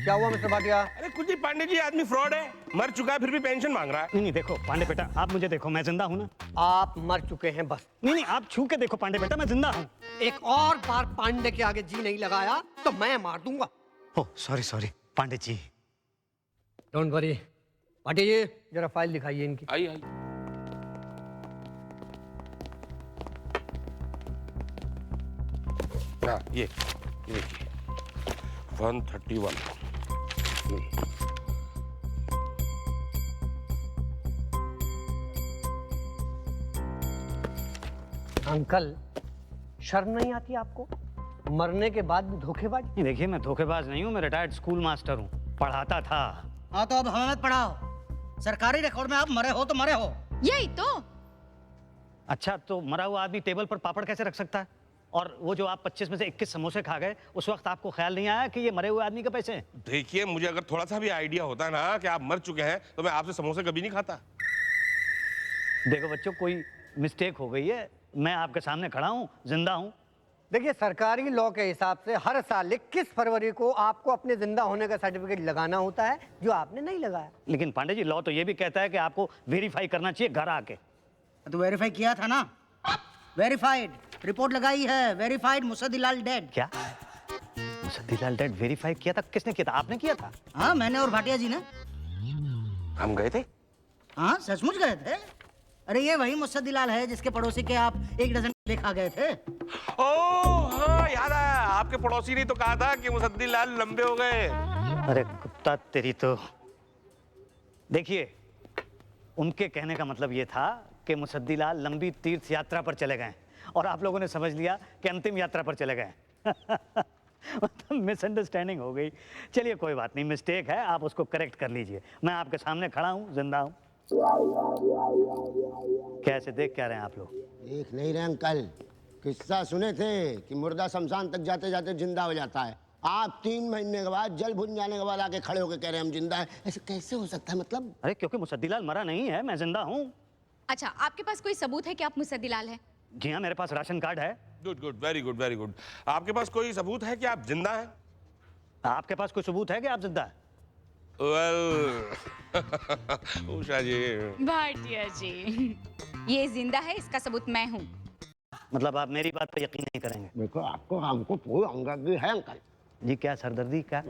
क्या हुआ मिस्टर भाटिया? अरे कुछ नहीं पांडे जी, आदमी फ्रॉड है, मर चुका है फिर भी पेंशन मांग रहा है। नहीं देखो पांडे बेटा आप मुझे देखो, मैं जिंदा हूँ ना। आप मर चुके हैं बस। नहीं आप छू के देखो पांडे बेटा, मैं जिंदा हूँ। एक और बार पांडे के आगे जी नहीं लगाया तो मैं मार दूंगा। Oh sorry Pandey ji. Don't worry. Bhatia ji जरा फाइल दिखाइए इनकी। आई। हाँ ये देखिए 131। अंकल शर्म नहीं आती आपको? मरने के बाद भी धोखेबाज। नहीं देखिए मैं धोखेबाज नहीं हूँ, मैं रिटायर्ड स्कूल मास्टर हूँ, पढ़ाता था। हाँ तो अब हमें मत पढ़ाओ, सरकारी रिकॉर्ड में आप मरे हो तो मरे हो। यही तो। अच्छा तो मरा हुआ आदमी टेबल पर पापड़ कैसे रख सकता है? और वो जो आप 25 में से 21 समोसे खा गए, उस वक्त आपको ख्याल नहीं आया कि ये मरे हुए आदमी के पैसे हैं? देखिए मुझे अगर थोड़ा सा भी आइडिया होता ना कि आप मर चुके हैं तो मैं आपसे समोसे कभी नहीं खाता। देखो बच्चों कोई मिस्टेक हो गई है, मैं आपके सामने खड़ा हूँ, जिंदा हूँ। देखिए सरकारी लॉ के हिसाब से हर साल 21 फरवरी को आपको अपने जिंदा होने का सर्टिफिकेट लगाना होता है, जो आपने नहीं लगाया। लेकिन पांडे जी लॉ तो ये भी कहता है कि आपको वेरीफाई करना चाहिए घर आके। तो वेरीफाई किया था ना, वेरीफाइड रिपोर्ट लगाई है, वेरीफाइड मुसद्दी लाल डेड। क्या मुसद्दी लाल डेड वेरीफाई किया था? किसने किया था? आपने किया था? हाँ मैंने और भाटिया जी ने। हम गए थे? हाँ सचमुच गए थे। अरे ये वही मुसद्दी लाल है जिसके पड़ोसी के आप 1 डजन लेखा गए थे। ओह हाँ याद आया, आपके पड़ोसी ने तो कहा था कि मुसद्दी लाल लंबे हो गए। अरे कुत्ता तेरी तो। देखिए उनके कहने का मतलब ये था कि मुसद्दी लाल लंबी तीर्थ यात्रा पर चले गए और आप लोगों ने समझ लिया कि अंतिम यात्रा पर चले गए। मतलब मिसअंडरस्टैंडिंग हो गई। चलिए कोई बात नहीं, मिस्टेक है, आप उसको करेक्ट कर लीजिए। मैं आपके सामने खड़ा हूँ, जिंदा हूँ। कैसे देख क्या रहे हैं आप लोग? देख नहीं रहे अंकल, किस्सा सुने थे कि मुर्दा शमशान तक जाते जाते जिंदा हो जाता है। आप 3 महीने के बाद जल भुन जाने के बाद आके खड़े होकर कह रहे हैं हम जिंदा है, ऐसे कैसे हो सकता है? मतलब अरे क्योंकि मुसद्दीलाल मरा नहीं है, मैं जिंदा हूँ। अच्छा, आपके पास कोई सबूत है कि आप मुसद्दीलाल हैं? जी हाँ, मेरे पास राशन कार्ड है। Good good, very good very good. आपके पास कोई सबूत है कि आप जिंदा हैं? आपके पास कोई सबूत है कि आप जिंदा हैं? वेल उषा जी, भाटिया जी, ये जिंदा है, इसका सबूत मैं हूँ। मतलब आप मेरी बात पर यकीन नहीं करेंगे? देखो आपको हमको कोई अंगगी है अंकल जी। क्या सरदर्दी? क्या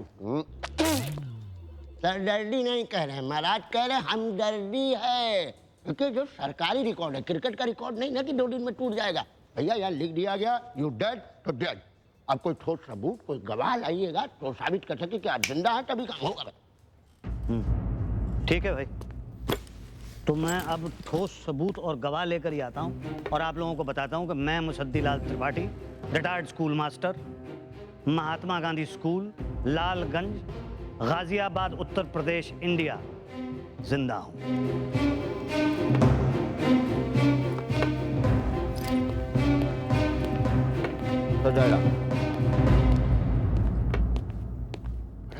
सरदर्दी नहीं कह रहे हैं महाराज, कह रहे हैं हमदर्दी है। क्योंकि जो सरकारी रिकॉर्ड है, क्रिकेट का रिकॉर्ड नहीं ना कि 2 दिन में टूट जाएगा। भैया यहाँ लिख दिया गया यू डेड तो डेड। अब कोई ठोस सबूत, कोई गवाह लाइएगा तो साबित कर सके कि आप जिंदा हैं, तभी काम होगा। ठीक है भाई, तो मैं अब ठोस सबूत और गवाह लेकर ही आता हूँ और आप लोगों को बताता हूँ कि मैं Musaddilal Tripathi, retired school master, Mahatma Gandhi school, Lalganj, Ghaziabad, Uttar Pradesh, India, जिंदा हूँ।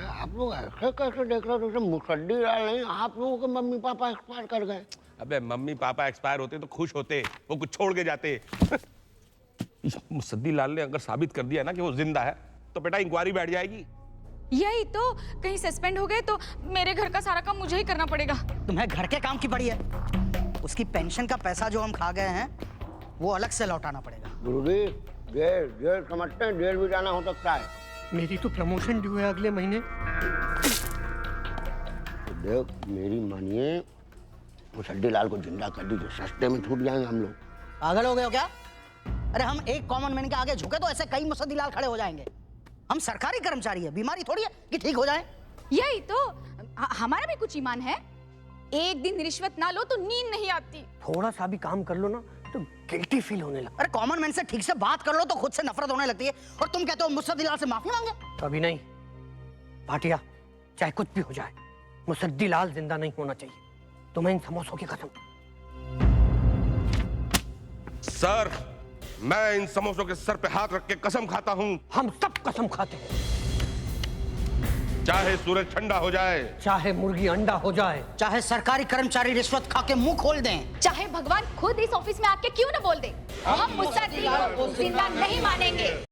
आप लोग ऐसे कैसे देख रहे हो? मुसद्दीलाल नहीं, आप लोगों के मम्मी पापा एक्सपायर कर गए। अबे मम्मी पापा एक्सपायर होते तो खुश होते, वो कुछ छोड़ के जाते। मुसद्दीलाल ने अगर साबित कर दिया ना कि वो जिंदा है तो बेटा इंक्वायरी बैठ जाएगी। यही तो, कहीं सस्पेंड हो गए तो मेरे घर का सारा काम मुझे ही करना पड़ेगा। तुम्हें घर के काम की पड़ी है? उसकी पेंशन का पैसा जो हम खा गए हैं वो अलग से लौटाना पड़ेगा। गुरुजी, जेल जेल समझते हैं, जेल भी जाना हो सकता है। मेरी तो प्रमोशन ड्यू है अगले महीने। देख मेरी मानिए, मुसद्दीलाल को जिंदा कर दीजिए, सस्ते में छूट जाएंगे हम लोग। पागल हो गए हो क्या? अरे हम एक कॉमन मैन के आगे झुके तो ऐसे कई मुसद्दीलाल खड़े हो जाएंगे। हम सरकारी कर्मचारी है, बीमारी थोड़ी है कि ठीक हो जाए। यही तो, हमारा भी कुछ ईमान है। एक दिन रिश्वत ना लो तो नींद नहीं आती। थोड़ा सा भी काम कर लो ना तो गिल्टी फील होने लगता। अरे कॉमन मैन से ठीक से बात कर लो तो खुद से नफरत होने लगती है, और तुम कहते हो मुसद्दीलाल से माफी मांगे। कभी नहीं भाटिया, चाहे कुछ भी हो जाए, मुसद्दीलाल जिंदा नहीं होना चाहिए। तुम्हें इन समोसों की कसम। सर, मैं इन समोसों के सर पे हाथ रख के कसम खाता हूँ। हम सब कसम खाते हैं, चाहे सूरज ठंडा हो जाए, चाहे मुर्गी अंडा हो जाए, चाहे सरकारी कर्मचारी रिश्वत खा के मुंह खोल दें, चाहे भगवान खुद इस ऑफिस में आके क्यों न बोल दे, हम मुसद्दीलाल को जिंदा नहीं मानेंगे।